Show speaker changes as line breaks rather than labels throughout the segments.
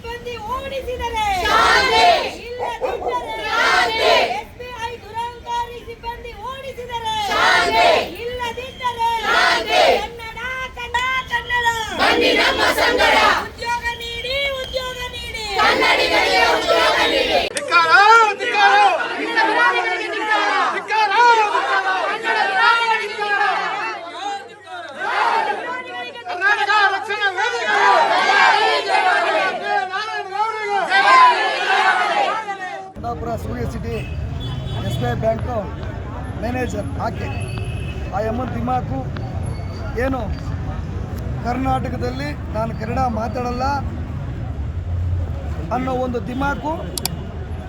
ಸಿಬ್ಬಂದಿ ಓಡಿಸಿದರೆ ಎಸ್ಬಿಐ ದುರಂಕಾರಿ ಸಿಬ್ಬಂದಿ ಓಡಿಸಿದರೆ ಇಲ್ಲದಿದ್ದರೆ ಕನ್ನಡ ಕನ್ನಡ ಬನ್ನಿ ನಮ್ಮ ಸಂಗಡ ಉದ್ಯೋಗ ನೀಡಿ ಕನ್ನಡಿಗರಿಗೆ ಉದ್ಯೋಗ ನೀಡಿ
ಸೂರ್ಯ ಸಿಟಿ SBI ಬ್ಯಾಂಕು ಮ್ಯಾನೇಜರ್ ಆಕೆ ಆ ಎಮ್ಮನ ದಿಮಾಕು ಏನು ಕರ್ನಾಟಕದಲ್ಲಿ ನಾನು ಕನ್ನಡ ಮಾತಾಡಲ್ಲ ಅನ್ನೋ ಒಂದು ದಿಮಾಕು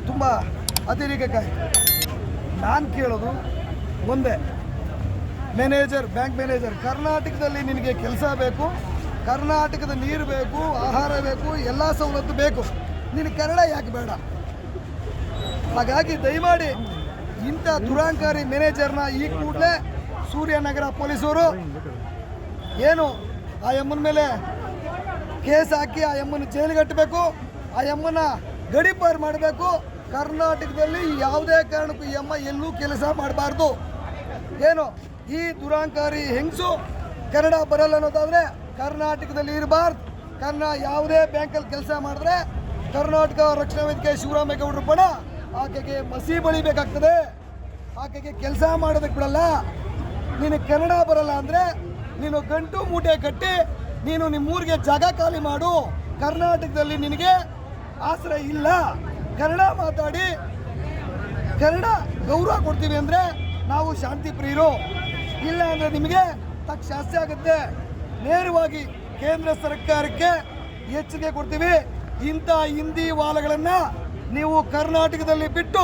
ತುಂಬ ಅತಿರೇಕಕಾಯಿ. ನಾನು ಕೇಳೋದು ಒಂದೇ, ಮ್ಯಾನೇಜರ್ ಬ್ಯಾಂಕ್ ಮ್ಯಾನೇಜರ್ ಕರ್ನಾಟಕದಲ್ಲಿ ನಿನಗೆ ಕೆಲಸ ಬೇಕು, ಕರ್ನಾಟಕದ ನೀರು ಬೇಕು, ಆಹಾರ ಬೇಕು, ಎಲ್ಲ ಸವಲತ್ತು ಬೇಕು, ನಿನಗೆ ಕನ್ನಡ ಯಾಕೆ ಬೇಡ? ಹಾಗಾಗಿ ದಯಮಾಡಿ ಇಂಥ ದುರಾಂಕಾರಿ ಮ್ಯಾನೇಜರ್ನ ಈ ಕೂಡಲೇ ಸೂರ್ಯನಗರ ಪೊಲೀಸರು ಏನು ಆ ಎಮ್ಮನ ಮೇಲೆ ಕೇಸ್ ಹಾಕಿ ಆ ಎಮ್ಮನ ಜೈಲಿಗೆ ಕಟ್ಟಬೇಕು, ಆ ಎಮ್ಮನ ಗಡೀಪಾರು ಮಾಡಬೇಕು. ಕರ್ನಾಟಕದಲ್ಲಿ ಯಾವುದೇ ಕಾರಣಕ್ಕೂ ಈ ಎಮ್ಮ ಎಲ್ಲೂ ಕೆಲಸ ಮಾಡಬಾರ್ದು. ಏನು ಈ ದುರಾಂಕಾರಿ ಹೆಂಗಸು ಕನ್ನಡ ಬರಲ್ಲ ಅನ್ನೋದಾದರೆ ಕರ್ನಾಟಕದಲ್ಲಿ ಇರಬಾರ್ದು. ಯಾವುದೇ ಬ್ಯಾಂಕಲ್ಲಿ ಕೆಲಸ ಮಾಡಿದ್ರೆ ಕರ್ನಾಟಕ ರಕ್ಷಣಾ ವೇದಿಕೆ ಶಿವರಾಮೇಗೌಡರು ಬಣ ಆಕೆಗೆ ಮಸಿ ಬಳಿಬೇಕಾಗ್ತದೆ. ಆಕೆಗೆ ಕೆಲಸ ಮಾಡೋದಕ್ಕೆ ಬಿಡಲ್ಲ. ನೀನು ಕನ್ನಡ ಬರಲ್ಲ ಅಂದರೆ ನೀನು ಗಂಟು ಮೂಟೆ ಕಟ್ಟಿ ನೀನು ನಿಮ್ಮೂರಿಗೆ ಜಾಗ ಖಾಲಿ ಮಾಡು. ಕರ್ನಾಟಕದಲ್ಲಿ ನಿನಗೆ ಆಶ್ರಯ ಇಲ್ಲ. ಕನ್ನಡ ಮಾತಾಡಿ ಕನ್ನಡ ಗೌರವ ಕೊಡ್ತೀವಿ ಅಂದರೆ ನಾವು ಶಾಂತಿ ಪ್ರಿಯರು, ಇಲ್ಲ ಅಂದರೆ ನಿಮಗೆ ತಕ್ಕ ಶಾಸ್ತಿ ಆಗುತ್ತೆ. ನೇರವಾಗಿ ಕೇಂದ್ರ ಸರ್ಕಾರಕ್ಕೆ ಎಚ್ಚರಿಕೆ ಕೊಡ್ತೀವಿ. ಇಂಥ ಹಿಂದಿ ವಾಲಗಳನ್ನು ನೀವು ಕರ್ನಾಟಕದಲ್ಲಿ ಬಿಟ್ಟು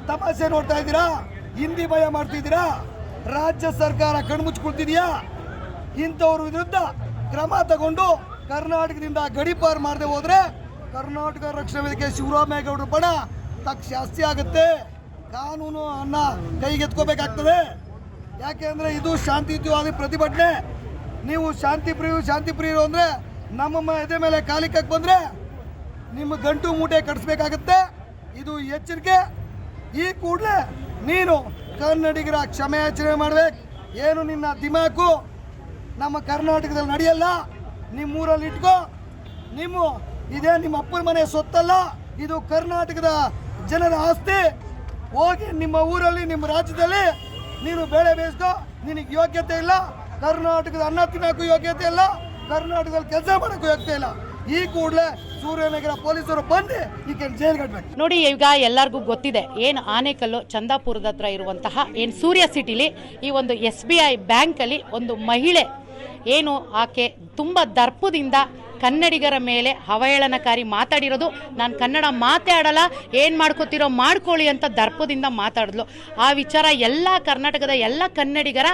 ತಮಾಷೆ ನೋಡ್ತಾ ಇದ್ದೀರಾ, ಹಿಂದಿ ಭಯ ಮಾಡ್ತಿದ್ದೀರಾ, ರಾಜ್ಯ ಸರ್ಕಾರ ಕಣ್ಮುಚ್ಕೊಳ್ತಿದೆಯಾ? ಇಂಥವ್ರ ವಿರುದ್ಧ ಕ್ರಮ ತಗೊಂಡು ಕರ್ನಾಟಕದಿಂದ ಗಡೀಪಾರು ಮಾಡದೆ ಹೋದರೆ ಕರ್ನಾಟಕ ರಕ್ಷಣಾ ವೇದಿಕೆ ಶಿವರಾಮೇಗೌಡರ ಬಣ ತಕ್ಕ ಶಾಸ್ತಿ ಆಗುತ್ತೆ. ಕಾನೂನು ಅನ್ನ ಕೈಗೆತ್ಕೋಬೇಕಾಗ್ತದೆ. ಯಾಕೆಂದರೆ ಇದು ಶಾಂತಿಯುತವಾದ ಪ್ರತಿಭಟನೆ. ನೀವು ಶಾಂತಿ ಪ್ರಿಯರು ಅಂದರೆ ನಮ್ಮಮ್ಮ ಎದೆ ಮೇಲೆ ಕಾಲಿಕಕ್ಕೆ ಬಂದರೆ ನಿಮ್ಮ ಗಂಟು ಮೂಟೆ ಕಟ್ಟಿಸ್ಬೇಕಾಗತ್ತೆ. ಇದು ಎಚ್ಚರಿಕೆ. ಈ ಕೂಡಲೇ ನೀನು ಕನ್ನಡಿಗರ ಕ್ಷಮೆಯಾಚನೆ ಮಾಡಬೇಕು. ಏನು ನಿನ್ನ ದಿಮಾಕು ನಮ್ಮ ಕರ್ನಾಟಕದಲ್ಲಿ ನಡೆಯಲ್ಲ. ನಿಮ್ಮೂರಲ್ಲಿ ಇಟ್ಕೋ. ಇದೇ ನಿಮ್ಮ ಅಪ್ಪನ ಮನೆ ಸೊತ್ತಲ್ಲ, ಇದು ಕರ್ನಾಟಕದ ಜನರ ಆಸ್ತಿ. ಹೋಗಿ ನಿಮ್ಮ ಊರಲ್ಲಿ ನಿಮ್ಮ ರಾಜ್ಯದಲ್ಲಿ ನೀನು ಬೆಳೆ ಬೇಯಿಸ್ಕೋ. ನಿನಗೆ ಯೋಗ್ಯತೆ ಇಲ್ಲ, ಕರ್ನಾಟಕದ ಅನ್ನ ತಿನ್ನೋಕ್ಕೂ ಯೋಗ್ಯತೆ ಇಲ್ಲ, ಕರ್ನಾಟಕದಲ್ಲಿ ಕೆಲಸ ಮಾಡೋಕ್ಕೂ ಯೋಗ್ಯತೆ ಇಲ್ಲ. ಈ ಕೂಡಲೇ ಸೂರ್ಯನಗರ ಪೊಲೀಸರು ಬಂದು ಈಕೆ ಜೈಲು ಕಟ್ಟಬೇಕು.
ನೋಡಿ, ಈಗ ಎಲ್ಲರಿಗೂ ಗೊತ್ತಿದೆ ಏನು ಆನೇಕಲ್ಲು ಚಂದಾಪುರದ ಹತ್ರ ಇರುವಂತಹ ಏನು ಸೂರ್ಯ ಸಿಟಿಲಿ ಈ ಒಂದು SBI ಬ್ಯಾಂಕಲ್ಲಿ ಒಂದು ಮಹಿಳೆ ಏನು ಆಕೆ ತುಂಬ ದರ್ಪದಿಂದ ಕನ್ನಡಿಗರ ಮೇಲೆ ಅವಹೇಳನಕಾರಿ ಮಾತಾಡಿರೋದು. ನಾನು ಕನ್ನಡ ಮಾತಾಡಲ್ಲ, ಏನು ಮಾಡ್ಕೋತಿರೋ ಮಾಡ್ಕೊಳ್ಳಿ ಅಂತ ದರ್ಪದಿಂದ ಮಾತಾಡಿದ್ಲು. ಆ ವಿಚಾರ ಎಲ್ಲ ಕರ್ನಾಟಕದ ಎಲ್ಲ ಕನ್ನಡಿಗರ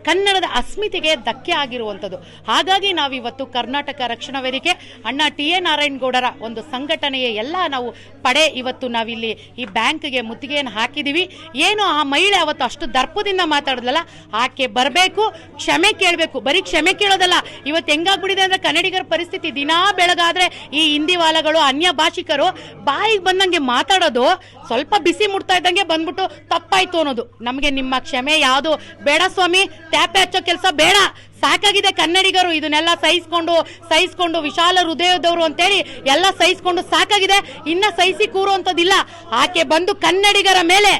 ಕನ್ನಡದ ಅಸ್ಮಿತೆಗೆ ಧಕ್ಕೆ ಆಗಿರುವಂಥದ್ದು. ಹಾಗಾಗಿ ನಾವಿವತ್ತು ಕರ್ನಾಟಕ ರಕ್ಷಣಾ ವೇದಿಕೆ ಅಣ್ಣ TA ನಾರಾಯಣಗೌಡರ ಒಂದು ಸಂಘಟನೆಯ ಎಲ್ಲ ನಾವು ಪಡೆ ಇವತ್ತು ನಾವಿಲ್ಲಿ ಈ ಬ್ಯಾಂಕ್ಗೆ ಮುತ್ತಿಗೆಯನ್ನು ಹಾಕಿದ್ದೀವಿ. ಏನು ಆ ಮಹಿಳೆ ಅವತ್ತು ಅಷ್ಟು ದರ್ಪದಿಂದ ಮಾತಾಡಿದ್ಲಲ್ಲ, ಆಕೆ ಬರಬೇಕು, ಕ್ಷಮೆ ಕೇಳಬೇಕು. ಬರೀ ಕ್ಷಮೆ ಕೇಳೋದಲ್ಲ, ಇವತ್ತು ಹೆಂಗಾಗ್ಬಿಟ್ಟಿದೆ ಅಂದರೆ ಕನ್ನಡಿಗರ ಪರಿಸ್ಥಿತಿ ದಿನಾ ಬೆಳಗಾದ್ರೆ ಈ ಹಿಂದಿ ವಾಲಗಳು ಅನ್ಯ ಭಾಷಿಕರು ಬಾಯಿಗೆ ಬಂದಂಗೆ ಮಾತಾಡೋದು, ಸ್ವಲ್ಪ ಬಿಸಿ ಮುಟ್ತಾ ಇದ್ದಂಗೆ ಬಂದ್ಬಿಟ್ಟು ತಪ್ಪಾಯ್ತು ಅನ್ನೋದು. ನಮಗೆ ನಿಮ್ಮ ಕ್ಷಮೆ ಯಾವುದು ಬೇಡ ಸ್ವಾಮಿ, ಟ್ಯಾಪೆ ಹಚ್ಚೋ ಕೆಲಸ ಬೇಡ. ಸಾಕಾಗಿದೆ ಕನ್ನಡಿಗರು ಇದನ್ನೆಲ್ಲ ಸಹಿಸ್ಕೊಂಡು ವಿಶಾಲ ಹೃದಯದವರು ಅಂತೇಳಿ ಎಲ್ಲ ಸಹಿಸ್ಕೊಂಡು ಸಾಕಾಗಿದೆ. ಇನ್ನ ಸಹಿಸಿ ಕೂರುವಂಥದ್ದಿಲ್ಲ. ಆಕೆ ಬಂದು ಕನ್ನಡಿಗರ ಮೇಲೆ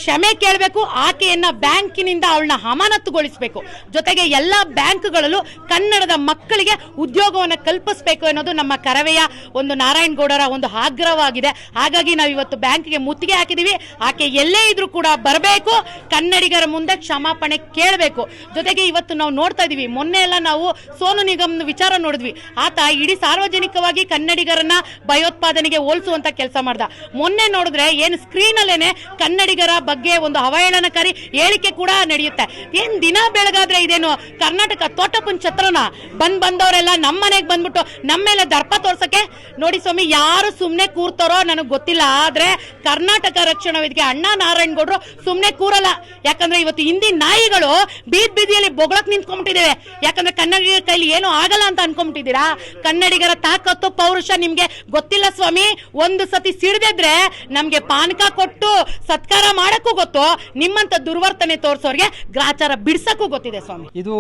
ಕ್ಷಮೆ ಕೇಳಬೇಕು. ಆಕೆಯನ್ನ ಬ್ಯಾಂಕಿನಿಂದ ಅವಳನ್ನ ಅಮಾನತುಗೊಳಿಸಬೇಕು. ಜೊತೆಗೆ ಎಲ್ಲ ಬ್ಯಾಂಕ್ಗಳಲ್ಲೂ ಕನ್ನಡದ ಮಕ್ಕಳಿಗೆ ಉದ್ಯೋಗವನ್ನು ಕಲ್ಪಿಸಬೇಕು ಅನ್ನೋದು ನಮ್ಮ ಕರವೆಯ ಒಂದು ನಾರಾಯಣಗೌಡರ ಒಂದು ಆಗ್ರಹವಾಗಿದೆ. ಹಾಗಾಗಿ ನಾವು ಇವತ್ತು ಬ್ಯಾಂಕ್ಗೆ ಮುತ್ತಿಗೆ ಹಾಕಿದೀವಿ. ಆಕೆ ಎಲ್ಲೇ ಇದ್ರೂ ಕೂಡ ಬರಬೇಕು, ಕನ್ನಡಿಗರ ಮುಂದೆ ಕ್ಷಮಾಪಣೆ ಕೇಳಬೇಕು. ಜೊತೆಗೆ ಇವತ್ತು ನಾವು ನೋಡ್ತಾ ಇದೀವಿ, ಮೊನ್ನೆ ಎಲ್ಲ ನಾವು ಸೋನು ನಿಗಮ್ ವಿಚಾರ ನೋಡಿದ್ವಿ. ಆತ ಇಡೀ ಸಾರ್ವಜನಿಕವಾಗಿ ಕನ್ನಡಿಗರನ್ನ ಭಯೋತ್ಪಾದನೆಗೆ ಹೋಲಿಸುವಂತ ಕೆಲಸ ಮಾಡ್ದ. ಮೊನ್ನೆ ನೋಡಿದ್ರೆ ಏನು ಸ್ಕ್ರೀನ್ ಅಲ್ಲೇನೆ ಕನ್ನಡಿಗರ ಬಗ್ಗೆ ಒಂದು ಅವಹೇಳನಕಾರಿ ಹೇಳಿಕೆ ಕೂಡ ನಡೆಯುತ್ತೆ. ಏನ್ ದಿನ ಬೆಳಗಾದ್ರೆ ಇದೇನು ಕರ್ನಾಟಕ ತೋಟಪ್ಪನ ಛತ್ರನ ಬಂದವರೆಲ್ಲ ನಮ್ಮ ಮನೆಗೆ ಬಂದ್ಬಿಟ್ಟು ನಮ್ಮ ಮೇಲೆ ದರ್ಪ ತೋರ್ಸಕ್ಕೆ? ನೋಡಿ ಸ್ವಾಮಿ, ಯಾರು ಸುಮ್ನೆ ಕೂರ್ತಾರೋ ನನಗೆ ಗೊತ್ತಿಲ್ಲ, ಆದ್ರೆ ಕರ್ನಾಟಕ ರಕ್ಷಣಾ ವೇದಿಕೆ ಅಣ್ಣ ನಾರಾಯಣಗೌಡರು ಸುಮ್ನೆ ಕೂರಲ್ಲ. ಯಾಕಂದ್ರೆ ಇವತ್ತು ಹಿಂದಿ ನಾಯಿಗಳು ಬೀದಿಯಲ್ಲಿ ಬೊಗಳಕ್ ನಿಂತ್ಕೊಂಡ್ಬಿಟ್ಟಿದ್ದೇವೆ. ಯಾಕಂದ್ರೆ ಕನ್ನಡಿಗರ ಕೈಲಿ ಏನು ಆಗಲ್ಲ ಅಂತ ಅನ್ಕೊಂಡ್ಬಿಟ್ಟಿದ್ದೀರಾ? ಕನ್ನಡಿಗರ ತಾಕತ್ತು ಪೌರುಷ ನಿಮ್ಗೆ ಗೊತ್ತಿಲ್ಲ ಸ್ವಾಮಿ. ಒಂದು ಸತಿ ಸಿಡಿದಿದ್ರೆ ನಮ್ಗೆ ಪಾನಕ ಕೊಟ್ಟು ಸತ್ಕಾರ ಮಾಡಕ್ಕೂ ಗೊತ್ತು, ನಿಮ್ಮಂತ ದುರ್ವರ್ತನೆ ತೋರಿಸೋರಿಗೆ ಗ್ರಾಚಾರ ಬಿಡ್ಸಕ್ಕೂ ಗೊತ್ತಿದೆ ಸ್ವಾಮಿ.
ಇದು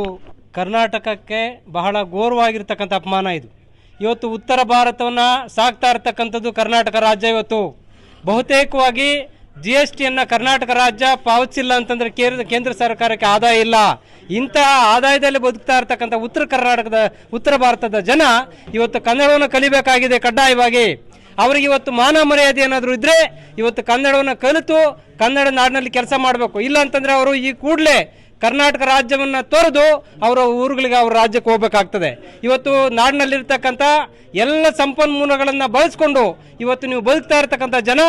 ಕರ್ನಾಟಕಕ್ಕೆ ಬಹಳ ಘೋರವಾಗಿರ್ತಕ್ಕಂಥ ಅಪಮಾನ. ಇದು ಇವತ್ತು ಉತ್ತರ ಭಾರತವನ್ನು ಸಾಕ್ತಾ ಇರ್ತಕ್ಕಂಥದ್ದು ಕರ್ನಾಟಕ ರಾಜ್ಯ. ಇವತ್ತು ಬಹುತೇಕವಾಗಿ GSTಯನ್ನು ಕರ್ನಾಟಕ ರಾಜ್ಯ ಪಾವತಿಸಿಲ್ಲ ಅಂತಂದರೆ ಕೇಂದ್ರ ಸರ್ಕಾರಕ್ಕೆ ಆದಾಯ ಇಲ್ಲ. ಇಂತಹ ಆದಾಯದಲ್ಲಿ ಬದುಕ್ತಾ ಇರ್ತಕ್ಕಂಥ ಉತ್ತರ ಭಾರತದ ಜನ ಇವತ್ತು ಕನ್ನಡವನ್ನು ಕಲಿಬೇಕಾಗಿದೆ ಕಡ್ಡಾಯವಾಗಿ. ಅವರಿಗೆ ಇವತ್ತು ಮಾನ ಮರ್ಯಾದೆ ಏನಾದರೂ ಇದ್ದರೆ ಇವತ್ತು ಕನ್ನಡವನ್ನು ಕಲಿತು ಕನ್ನಡ ನಾಡಿನಲ್ಲಿ ಕೆಲಸ ಮಾಡಬೇಕು. ಇಲ್ಲ ಅಂತಂದರೆ ಅವರು ಈ ಕೂಡಲೇ ಕರ್ನಾಟಕ ರಾಜ್ಯವನ್ನು ತೊರೆದು ಅವರ ಊರುಗಳಿಗೆ ಅವ್ರ ರಾಜ್ಯಕ್ಕೆ ಹೋಗಬೇಕಾಗ್ತದೆ. ಇವತ್ತು ನಾಡಿನಲ್ಲಿರ್ತಕ್ಕಂಥ ಎಲ್ಲ ಸಂಪನ್ಮೂಲಗಳನ್ನು ಬಳಸ್ಕೊಂಡು ಇವತ್ತು ನೀವು ಬದುಕ್ತಾ ಇರ್ತಕ್ಕಂಥ ಜನ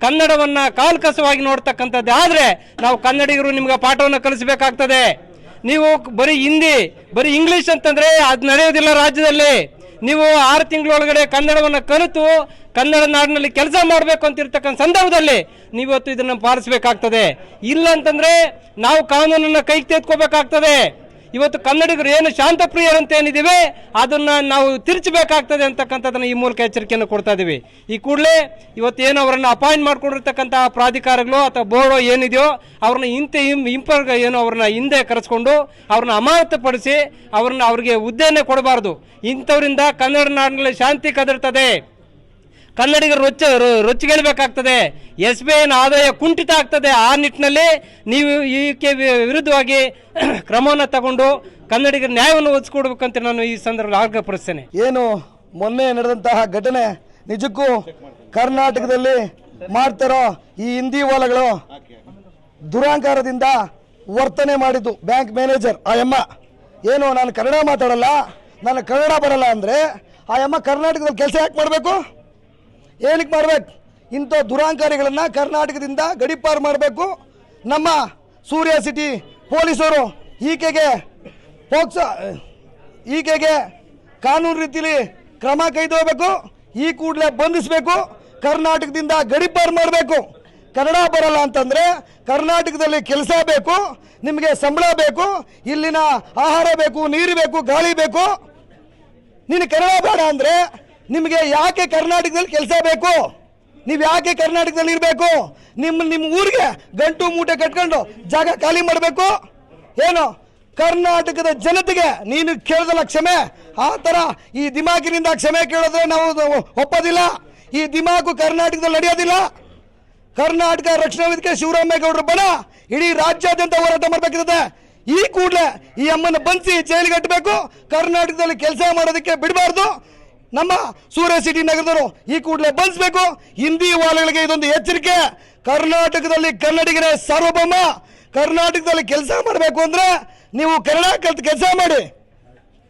ಕನ್ನಡವನ್ನು ಕಾಲ್ಕಸವಾಗಿ ನೋಡ್ತಕ್ಕಂಥದ್ದು ಆದರೆ ನಾವು ಕನ್ನಡಿಗರು ನಿಮ್ಗೆ ಪಾಠವನ್ನು ಕಲಿಸಬೇಕಾಗ್ತದೆ. ನೀವು ಬರೀ ಹಿಂದಿ ಬರೀ ಇಂಗ್ಲೀಷ್ ಅಂತಂದರೆ ಅದು ನಡೆಯೋದಿಲ್ಲ ರಾಜ್ಯದಲ್ಲಿ. ನೀವು 6 ತಿಂಗಳೊಳಗಡೆ ಕನ್ನಡವನ್ನು ಕಲಿತು ಕನ್ನಡ ನಾಡಿನಲ್ಲಿ ಕೆಲಸ ಮಾಡಬೇಕು ಅಂತಿರ್ತಕ್ಕಂಥ ಸಂದರ್ಭದಲ್ಲಿ ನೀವತ್ತು ಇದನ್ನು ಪಾಲಿಸಬೇಕಾಗ್ತದೆ. ಇಲ್ಲ ಅಂತಂದರೆ ನಾವು ಕಾನೂನನ್ನು ಕೈಗೆ ತೆಗೆದುಕೋಬೇಕಾಗ್ತದೆ. ಇವತ್ತು ಕನ್ನಡಿಗರು ಏನು ಶಾಂತಪ್ರಿಯರಂತ ಏನಿದ್ದೀವಿ ಅದನ್ನು ನಾವು ತಿರುಚಬೇಕಾಗ್ತದೆ ಅಂತಕ್ಕಂಥದ್ದನ್ನು ಈ ಮೂಲಕ ಎಚ್ಚರಿಕೆಯನ್ನು ಕೊಡ್ತಾ ಇದ್ದೀವಿ. ಈ ಕೂಡಲೇ ಇವತ್ತೇನು ಅವರನ್ನು ಅಪಾಯಿಂಟ್ ಮಾಡ್ಕೊಂಡಿರ್ತಕ್ಕಂಥ ಪ್ರಾಧಿಕಾರಗಳು ಅಥವಾ ಬೋರ್ಡು ಏನಿದೆಯೋ ಅವ್ರನ್ನ ಏನು ಅವ್ರನ್ನ ಹಿಂದೆ ಕರೆಸ್ಕೊಂಡು ಅವ್ರನ್ನ ಅಮಾನತುಪಡಿಸಿ ಅವ್ರಿಗೆ ಹುದ್ದೆಯನ್ನೇ ಕೊಡಬಾರ್ದು. ಇಂಥವರಿಂದ ಕನ್ನಡ ನಾಡಿನಲ್ಲಿ ಶಾಂತಿ ಕದರ್ತದೆ, ಕನ್ನಡಿಗರು ರೊಚ್ಚಿಗೆಳಬೇಕಾಗ್ತದೆ, SBIನ ಆದಾಯ ಕುಂಠಿತ ಆಗ್ತದೆ. ಆ ನಿಟ್ಟಿನಲ್ಲಿ ನೀವು ಇದಕ್ಕೆ ವಿರುದ್ಧವಾಗಿ ಕ್ರಮವನ್ನು ತಗೊಂಡು ಕನ್ನಡಿಗರ ನ್ಯಾಯವನ್ನು ಒದಗಿಸ್ಕೊಡ್ಬೇಕಂತ ನಾನು ಈ ಸಂದರ್ಭದಲ್ಲಿ ಆಗ್ರಹಪಡಿಸ್ತೇನೆ.
ಏನು ಮೊನ್ನೆ ನಡೆದಂತಹ ಘಟನೆ ನಿಜಕ್ಕೂ ಕರ್ನಾಟಕದಲ್ಲಿ ಮಾಡ್ತಾರೋ ಈ ಹಿಂದಿ ವಾಲಗಳು ದುರಾಂಕಾರದಿಂದ ವರ್ತನೆ ಮಾಡಿದ್ದು. ಬ್ಯಾಂಕ್ ಮ್ಯಾನೇಜರ್ ಆ ಅಮ್ಮ ಏನು ನಾನು ಕನ್ನಡ ಮಾತಾಡಲ್ಲ, ನಾನು ಕನ್ನಡ ಬರಲ್ಲ ಅಂದರೆ ಆ ಅಮ್ಮ ಕರ್ನಾಟಕದಲ್ಲಿ ಕೆಲಸ ಯಾಕೆ ಮಾಡಬೇಕು? ಏನಕ್ಕೆ ಮಾಡಬೇಕು? ಇಂಥ ದುರಾಂಕಾರಿಗಳನ್ನು ಕರ್ನಾಟಕದಿಂದ ಗಡೀಪಾರು ಮಾಡಬೇಕು. ನಮ್ಮ ಸೂರ್ಯ ಸಿಟಿ ಪೊಲೀಸರು ಈಕೆಗೆ ಕಾನೂನು ರೀತಿಯಲ್ಲಿ ಕ್ರಮ ಕೈಗೊಳ್ಳಬೇಕು. ಈ ಕೂಡಲೇ ಬಂಧಿಸಬೇಕು. ಕರ್ನಾಟಕದಿಂದ ಗಡೀಪಾರು ಮಾಡಬೇಕು. ಕನ್ನಡ ಬರಲ್ಲ ಅಂತಂದರೆ ಕರ್ನಾಟಕದಲ್ಲಿ ಕೆಲಸ ಬೇಕು, ನಿಮಗೆ ಸಂಬಳ ಬೇಕು, ಇಲ್ಲಿನ ಆಹಾರ ಬೇಕು, ನೀರು ಬೇಕು, ಗಾಳಿ ಬೇಕು. ನೀನು ಕನ್ನಡ ಬೇಡ ಅಂದರೆ ನಿಮಗೆ ಯಾಕೆ ಕರ್ನಾಟಕದಲ್ಲಿ ಕೆಲಸ ಬೇಕು? ನೀವು ಯಾಕೆ ಕರ್ನಾಟಕದಲ್ಲಿ ಇರಬೇಕು? ನಿಮ್ಮ ಊರಿಗೆ ಗಂಟು ಮೂಟೆ ಕಟ್ಕೊಂಡು ಜಾಗ ಖಾಲಿ ಮಾಡಬೇಕು. ಏನು ಕರ್ನಾಟಕದ ಜನತೆಗೆ ನೀನು ಕೇಳೋದಲ್ಲ ಕ್ಷಮೆ. ಆ ಥರ ಈ ದಿಮಾಕಿನಿಂದ ಕ್ಷಮೆ ಕೇಳೋದ್ರೆ ನಾವು ಒಪ್ಪೋದಿಲ್ಲ. ಈ ದಿಮಾಕು ಕರ್ನಾಟಕದಲ್ಲಿ ನಡೆಯೋದಿಲ್ಲ. ಕರ್ನಾಟಕ ರಕ್ಷಣಾ ವೇದಿಕೆ ಶಿವರಾಮೇಗೌಡರು ಬಣ ಇಡೀ ರಾಜ್ಯಾದ್ಯಂತ ಹೋರಾಟ ಮಾಡಬೇಕಿದೆ. ಈ ಕೂಡಲೇ ಈ ಅಮ್ಮನ ಬಂಧಿಸಿ ಜೈಲಿಗೆ ಕಟ್ಟಬೇಕು. ಕರ್ನಾಟಕದಲ್ಲಿ ಕೆಲಸ ಮಾಡೋದಕ್ಕೆ ಬಿಡಬಾರ್ದು. ನಮ್ಮ ಸೂರ್ಯ ಸಿಟಿ ನಗರದವರು ಈ ಕೂಡಲೇ ಬಂಧಿಸಬೇಕು. ಹಿಂದಿ ವಾಲಗಳಿಗೆ ಇದೊಂದು ಎಚ್ಚರಿಕೆ. ಕರ್ನಾಟಕದಲ್ಲಿ ಕನ್ನಡಿಗರೇ ಸಾರ್ವಭೌಮ. ಕರ್ನಾಟಕದಲ್ಲಿ ಕೆಲಸ ಮಾಡಬೇಕು ಅಂದರೆ ನೀವು ಕನ್ನಡ ಕಲಿತು ಕೆಲಸ ಮಾಡಿ.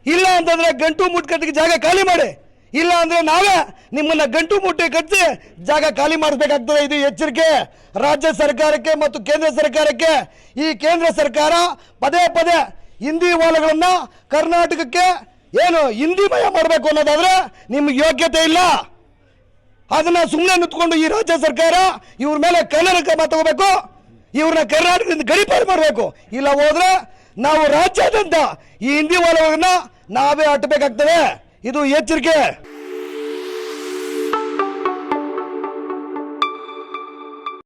ಇಲ್ಲ ಅಂತಂದರೆ ಗಂಟು ಮುಟ್ಟು ಕಟ್ಟಿಗೆ ಜಾಗ ಖಾಲಿ ಮಾಡಿ. ಇಲ್ಲ ಅಂದರೆ ನಾವೇ ನಿಮ್ಮನ್ನು ಗಂಟು ಮುಟ್ಟಿ ಕಟ್ಟಿಸಿ ಜಾಗ ಖಾಲಿ ಮಾಡಿಸ್ಬೇಕಾಗ್ತದೆ. ಇದು ಎಚ್ಚರಿಕೆ ರಾಜ್ಯ ಸರ್ಕಾರಕ್ಕೆ ಮತ್ತು ಕೇಂದ್ರ ಸರ್ಕಾರಕ್ಕೆ. ಈ ಕೇಂದ್ರ ಸರ್ಕಾರ ಪದೇ ಪದೇ ಹಿಂದಿ ವಾಲಗಳನ್ನು ಕರ್ನಾಟಕಕ್ಕೆ ಏನು ಹಿಂದಿಮಯ ಮಾಡಬೇಕು ಅನ್ನೋದಾದ್ರೆ ನಿಮ್ಗೆ ಯೋಗ್ಯತೆ ಇಲ್ಲ. ಅದನ್ನ ಸುಮ್ಮನೆ ನಿಂತ್ಕೊಂಡು ಈ ರಾಜ್ಯ ಸರ್ಕಾರ ಇವ್ರ ಮೇಲೆ ಕನ್ನಡ ಕ್ರಮ ತಗೋಬೇಕು. ಇವ್ರನ್ನ ಕರ್ನಾಟಕದಿಂದ ಗಡೀಪಾರು ಮಾಡಬೇಕು. ಇಲ್ಲ ಹೋದ್ರೆ ನಾವು ರಾಜ್ಯಾದ್ಯಂತ ಈ ಹಿಂದಿ ವಾಲಗಳನ್ನ ನಾವೇ ಅಟ್ಟಬೇಕಾಗ್ತದೆ. ಇದು ಎಚ್ಚರಿಕೆ.